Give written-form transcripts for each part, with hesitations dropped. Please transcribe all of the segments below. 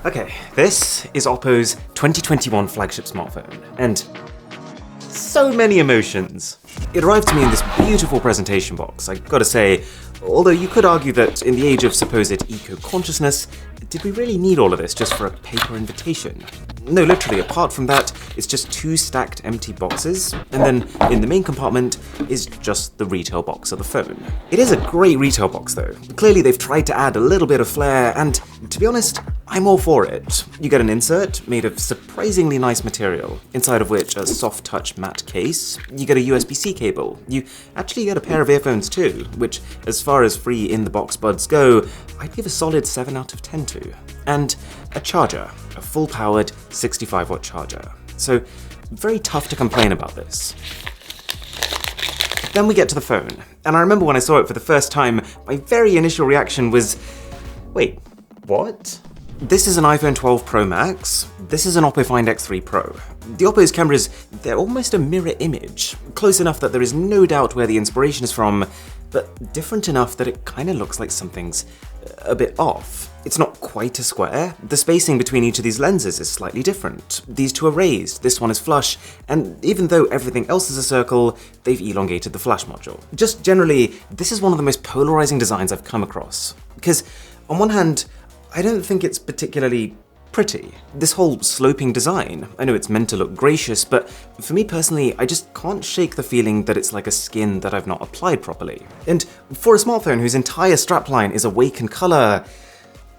Okay, this is OPPO's 2021 flagship smartphone, and so many emotions. It arrived to me in this beautiful presentation box. I gotta say, although you could argue that in the age of supposed eco-consciousness, did we really need all of this just for a paper invitation? No, literally, apart from that, it's just two stacked empty boxes, and then in the main compartment is just the retail box of the phone. It is a great retail box though. Clearly they've tried to add a little bit of flair, and to be honest, I'm all for it. You get an insert made of surprisingly nice material, inside of which a soft touch matte case. You get a USB-C cable. You actually get a pair of earphones too, which, as far as free in-the-box buds go, I'd give a solid 7 out of 10 to. And a charger, a full-powered 65-watt charger. So, very tough to complain about this. Then we get to the phone, and I remember when I saw it for the first time, my very initial reaction was, wait, what? This is an iPhone 12 Pro Max. This is an OPPO Find X3 Pro. The OPPO's cameras, they're almost a mirror image, close enough that there is no doubt where the inspiration is from, but different enough that it kind of looks like something's a bit off. It's not quite a square. The spacing between each of these lenses is slightly different. These two are raised, this one is flush, and even though everything else is a circle, they've elongated the flash module. Just generally, this is one of the most polarizing designs I've come across. Because on one hand, I don't think it's particularly pretty. This whole sloping design, I know it's meant to look gracious, but for me personally, I just can't shake the feeling that it's like a skin that I've not applied properly. And for a smartphone whose entire strapline is awake in color,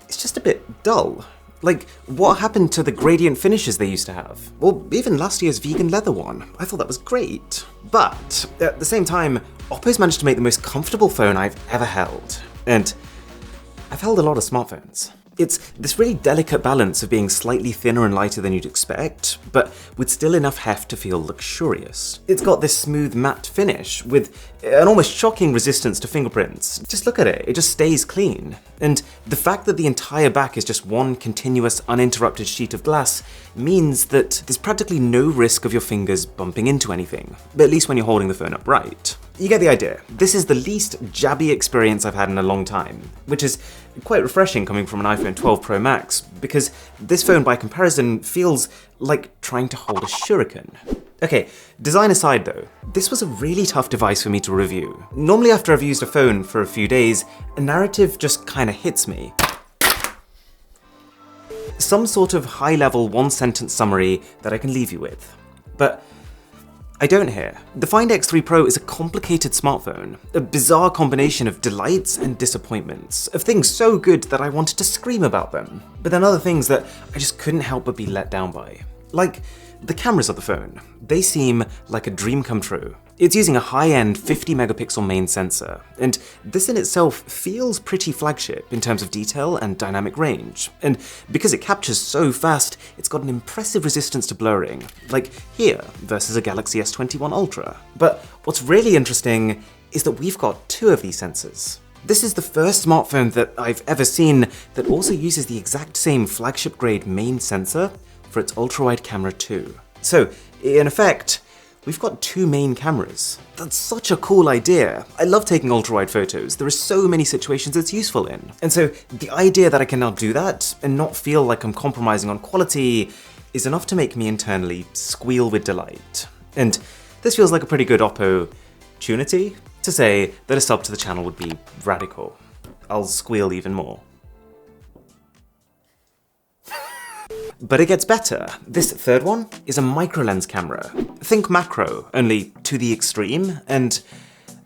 it's just a bit dull. Like, what happened to the gradient finishes they used to have? Or even last year's vegan leather one. I thought that was great. But at the same time, OPPO's managed to make the most comfortable phone I've ever held. And I've held a lot of smartphones. It's this really delicate balance of being slightly thinner and lighter than you'd expect, but with still enough heft to feel luxurious. It's got this smooth matte finish with an almost shocking resistance to fingerprints. Just look at it, it just stays clean. And the fact that the entire back is just one continuous, uninterrupted sheet of glass means that there's practically no risk of your fingers bumping into anything, but at least when you're holding the phone upright. You get the idea. This is the least jabby experience I've had in a long time, which is quite refreshing coming from an iPhone 12 Pro Max, because this phone by comparison feels like trying to hold a shuriken. Okay, design aside though, this was a really tough device for me to review. Normally after I've used a phone for a few days, a narrative just kinda hits me. Some sort of high-level one-sentence summary that I can leave you with. But I don't here. The Find X3 Pro is a complicated smartphone, a bizarre combination of delights and disappointments, of things so good that I wanted to scream about them, but then other things that I just couldn't help but be let down by. Like, the cameras of the phone. They seem like a dream come true. It's using a high-end 50-megapixel main sensor, and this in itself feels pretty flagship in terms of detail and dynamic range. And because it captures so fast, it's got an impressive resistance to blurring, like here versus a Galaxy S21 Ultra. But what's really interesting is that we've got two of these sensors. This is the first smartphone that I've ever seen that also uses the exact same flagship-grade main sensor for its ultra-wide camera too. So, in effect, we've got two main cameras. That's such a cool idea. I love taking ultra-wide photos. There are so many situations it's useful in. And so the idea that I can now do that and not feel like I'm compromising on quality is enough to make me internally squeal with delight. And this feels like a pretty good opportunity to say that a sub to the channel would be radical. I'll squeal even more. But it gets better. This third one is a micro lens camera. Think macro, only to the extreme, and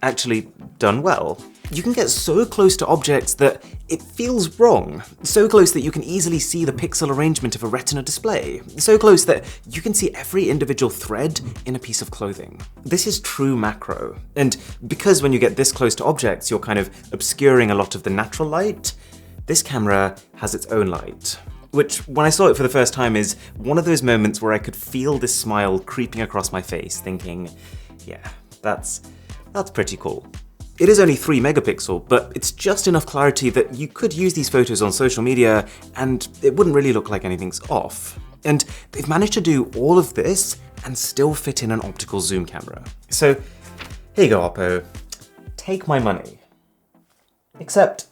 actually done well. You can get so close to objects that it feels wrong. So close that you can easily see the pixel arrangement of a Retina display. So close that you can see every individual thread in a piece of clothing. This is true macro. And because when you get this close to objects, you're kind of obscuring a lot of the natural light, this camera has its own light. Which, when I saw it for the first time, is one of those moments where I could feel this smile creeping across my face, thinking, yeah, that's pretty cool. It is only 3 megapixel, but it's just enough clarity that you could use these photos on social media and it wouldn't really look like anything's off. And they've managed to do all of this and still fit in an optical zoom camera. So, here you go, OPPO. Take my money. Except,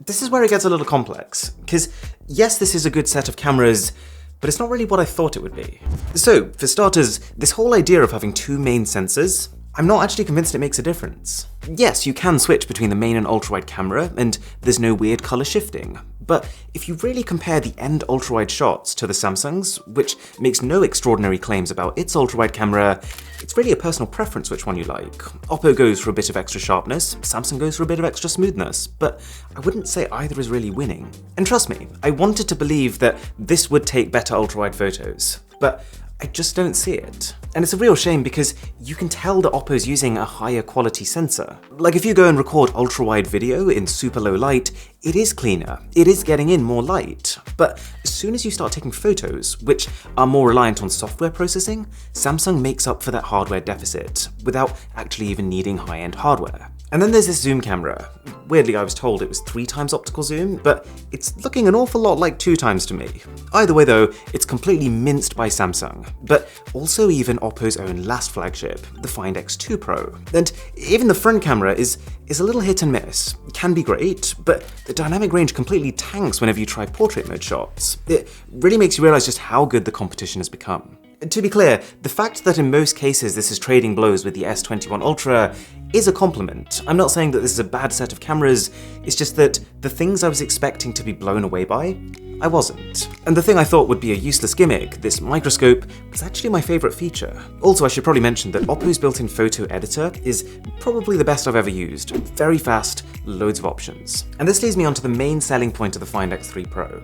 This is where it gets a little complex, because yes, this is a good set of cameras, but it's not really what I thought it would be. So, for starters, this whole idea of having two main sensors, I'm not actually convinced it makes a difference. Yes, you can switch between the main and ultra-wide camera, and there's no weird color shifting. But if you really compare the end ultra-wide shots to the Samsung's, which makes no extraordinary claims about its ultra-wide camera, it's really a personal preference which one you like. OPPO goes for a bit of extra sharpness, Samsung goes for a bit of extra smoothness, but I wouldn't say either is really winning. And trust me, I wanted to believe that this would take better ultra-wide photos, but I just don't see it. And it's a real shame because you can tell that OPPO's using a higher quality sensor. Like if you go and record ultra-wide video in super low light, it is cleaner, it is getting in more light. But as soon as you start taking photos, which are more reliant on software processing, Samsung makes up for that hardware deficit without actually even needing high-end hardware. And then there's this zoom camera. Weirdly, I was told it was 3 times optical zoom, but it's looking an awful lot like 2 times to me. Either way though, it's completely minced by Samsung, but also even OPPO's own last flagship, the Find X3 Pro. And even the front camera is a little hit and miss. It can be great, but the dynamic range completely tanks whenever you try portrait mode shots. It really makes you realize just how good the competition has become. To be clear, the fact that in most cases this is trading blows with the S21 Ultra is a compliment. I'm not saying that this is a bad set of cameras, it's just that the things I was expecting to be blown away by, I wasn't. And the thing I thought would be a useless gimmick, this microscope, was actually my favourite feature. Also, I should probably mention that OPPO's built-in photo editor is probably the best I've ever used. Very fast, loads of options. And this leads me on to the main selling point of the Find X3 Pro.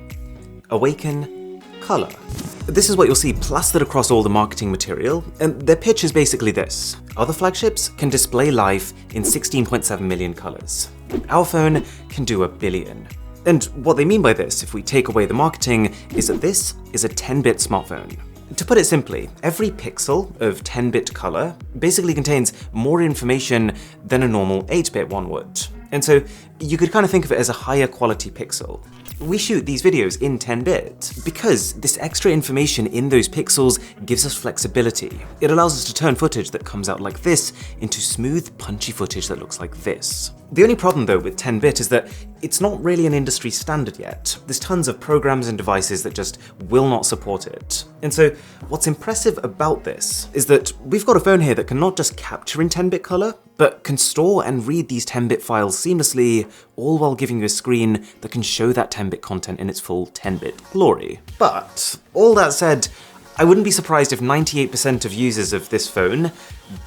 Awaken color. This is what you'll see plastered across all the marketing material, and their pitch is basically this. Other flagships can display life in 16.7 million colors. Our phone can do 1 billion. And what they mean by this, if we take away the marketing, is that this is a 10-bit smartphone. To put it simply, every pixel of 10-bit color basically contains more information than a normal 8-bit one would. And so you could kind of think of it as a higher quality pixel. We shoot these videos in 10-bit because this extra information in those pixels gives us flexibility. It allows us to turn footage that comes out like this into smooth, punchy footage that looks like this. The only problem though with 10-bit is that it's not really an industry standard yet. There's tons of programs and devices that just will not support it. And so what's impressive about this is that we've got a phone here that can not just capture in 10-bit color, but can store and read these 10-bit files seamlessly, all while giving you a screen that can show that 10-bit content in its full 10-bit glory. But all that said, I wouldn't be surprised if 98% of users of this phone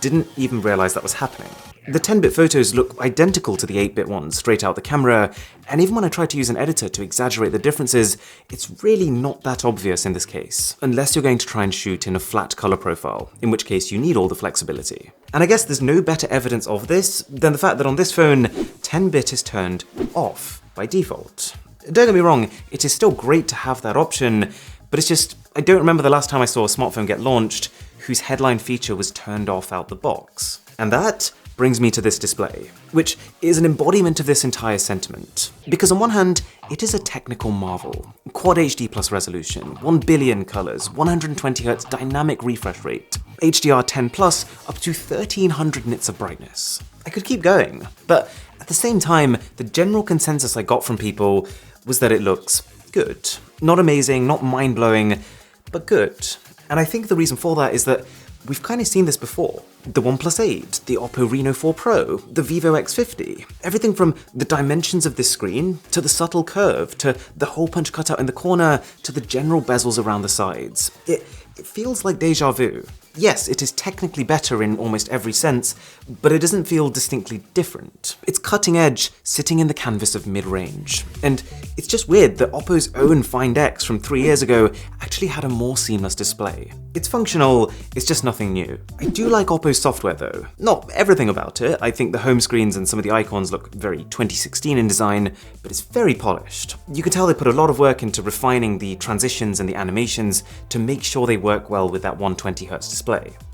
didn't even realize that was happening. The 10-bit photos look identical to the 8-bit ones straight out the camera, and even when I try to use an editor to exaggerate the differences, it's really not that obvious in this case, unless you're going to try and shoot in a flat color profile, in which case you need all the flexibility. And I guess there's no better evidence of this than the fact that on this phone, 10-bit is turned off by default. Don't get me wrong, it is still great to have that option, but it's just, I don't remember the last time I saw a smartphone get launched whose headline feature was turned off out the box. And that brings me to this display, which is an embodiment of this entire sentiment. Because on one hand, it is a technical marvel. Quad HD plus resolution, 1 billion colors, 120Hz dynamic refresh rate, HDR10 plus, up to 1300 nits of brightness. I could keep going, but at the same time, the general consensus I got from people was that it looks good. Not amazing, not mind-blowing, but good. And I think the reason for that is that we've kind of seen this before. The OnePlus 8, the OPPO Reno 4 Pro, the Vivo X50. Everything from the dimensions of this screen, to the subtle curve, to the hole punch cutout in the corner, to the general bezels around the sides. It feels like deja vu. Yes, it is technically better in almost every sense, but it doesn't feel distinctly different. It's cutting edge, sitting in the canvas of mid-range. And it's just weird that OPPO's own Find X from 3 years ago actually had a more seamless display. It's functional, it's just nothing new. I do like OPPO's software though. Not everything about it. I think the home screens and some of the icons look very 2016 in design, but it's very polished. You can tell they put a lot of work into refining the transitions and the animations to make sure they work well with that 120Hz display.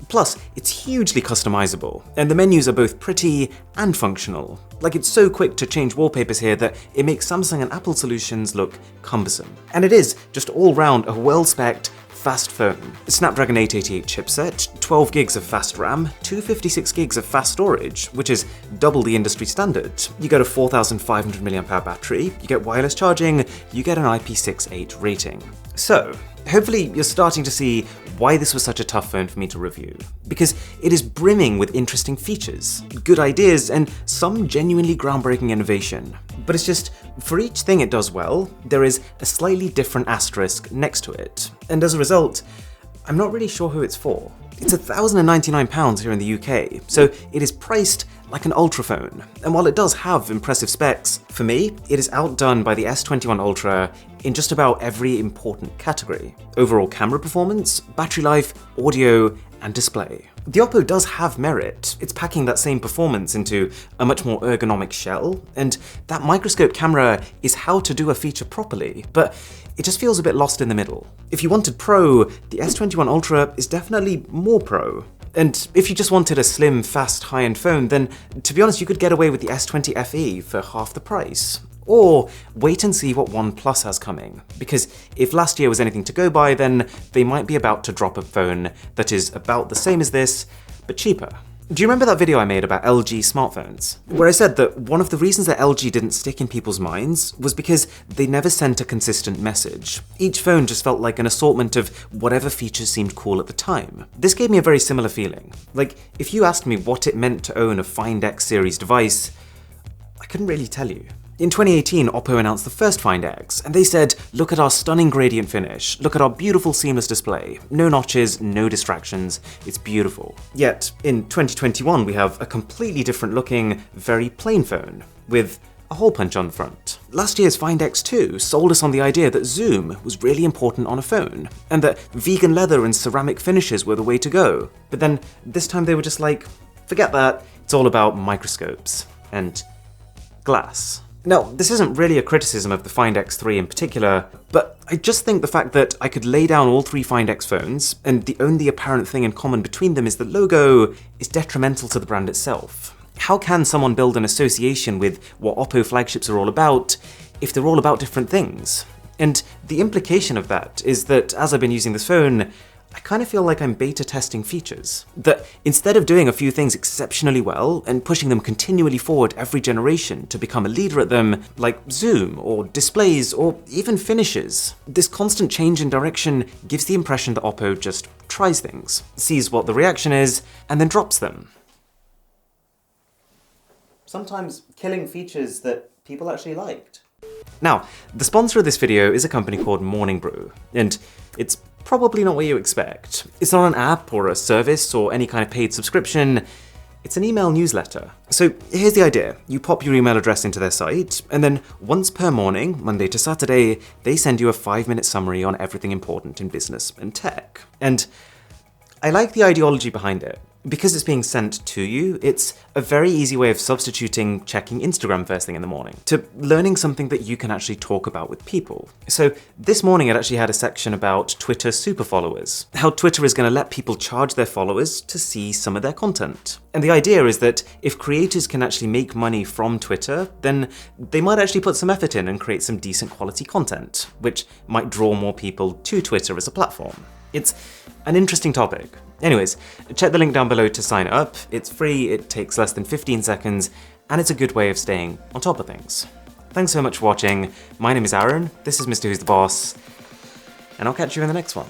Plus, it's hugely customizable, and the menus are both pretty and functional. Like, it's so quick to change wallpapers here that it makes Samsung and Apple solutions look cumbersome. And it is just all round a well-spec'd, fast phone. Snapdragon 888 chipset, 12 gigs of fast RAM, 256 gigs of fast storage, which is double the industry standard. You get a 4,500 mAh battery, you get wireless charging, you get an IP68 rating. So, hopefully you're starting to see why this was such a tough phone for me to review. Because it is brimming with interesting features, good ideas, and some genuinely groundbreaking innovation. But it's just, for each thing it does well, there is a slightly different asterisk next to it. And as a result, I'm not really sure who it's for. It's £1,099 here in the UK, so it is priced like an Ultra phone. And while it does have impressive specs, for me, it is outdone by the S21 Ultra in just about every important category. Overall camera performance, battery life, audio, and display. The OPPO does have merit. It's packing that same performance into a much more ergonomic shell, and that microscope camera is how to do a feature properly, but it just feels a bit lost in the middle. If you wanted Pro, the S21 Ultra is definitely more Pro. And if you just wanted a slim, fast, high-end phone, then to be honest, you could get away with the S20 FE for half the price. Or wait and see what OnePlus has coming, because if last year was anything to go by, then they might be about to drop a phone that is about the same as this, but cheaper. Do you remember that video I made about LG smartphones? Where I said that one of the reasons that LG didn't stick in people's minds was because they never sent a consistent message. Each phone just felt like an assortment of whatever features seemed cool at the time. This gave me a very similar feeling. Like, if you asked me what it meant to own a Find X series device, I couldn't really tell you. In 2018, OPPO announced the first Find X, and they said, look at our stunning gradient finish, look at our beautiful seamless display, no notches, no distractions, it's beautiful. Yet, in 2021, we have a completely different looking, very plain phone, with a hole punch on the front. Last year's Find X2 sold us on the idea that zoom was really important on a phone, and that vegan leather and ceramic finishes were the way to go. But then, this time they were just like, forget that, it's all about microscopes, and glass. Now, this isn't really a criticism of the Find X3 in particular, but I just think the fact that I could lay down all three Find X phones, and the only apparent thing in common between them is the logo, is detrimental to the brand itself. How can someone build an association with what OPPO flagships are all about if they're all about different things? And the implication of that is that as I've been using this phone, I kind of feel like I'm beta testing features. That instead of doing a few things exceptionally well and pushing them continually forward every generation to become a leader at them, like zoom or displays or even finishes, this constant change in direction gives the impression that OPPO just tries things, sees what the reaction is, and then drops them. Sometimes killing features that people actually liked. Now, the sponsor of this video is a company called Morning Brew, and it's probably not what you expect. It's not an app or a service or any kind of paid subscription, it's an email newsletter. So here's the idea. You pop your email address into their site, and then once per morning, Monday to Saturday, they send you a 5-minute summary on everything important in business and tech. And I like the ideology behind it. Because it's being sent to you, it's a very easy way of substituting checking Instagram first thing in the morning to learning something that you can actually talk about with people. So this morning it actually had a section about Twitter super followers, how Twitter is going to let people charge their followers to see some of their content. And the idea is that if creators can actually make money from Twitter, then they might actually put some effort in and create some decent quality content, which might draw more people to Twitter as a platform. It's an interesting topic. Anyways, check the link down below to sign up. It's free, it takes less than 15 seconds, and it's a good way of staying on top of things. Thanks so much for watching. My name is Aaron, this is Mr. Who's the Boss, and I'll catch you in the next one.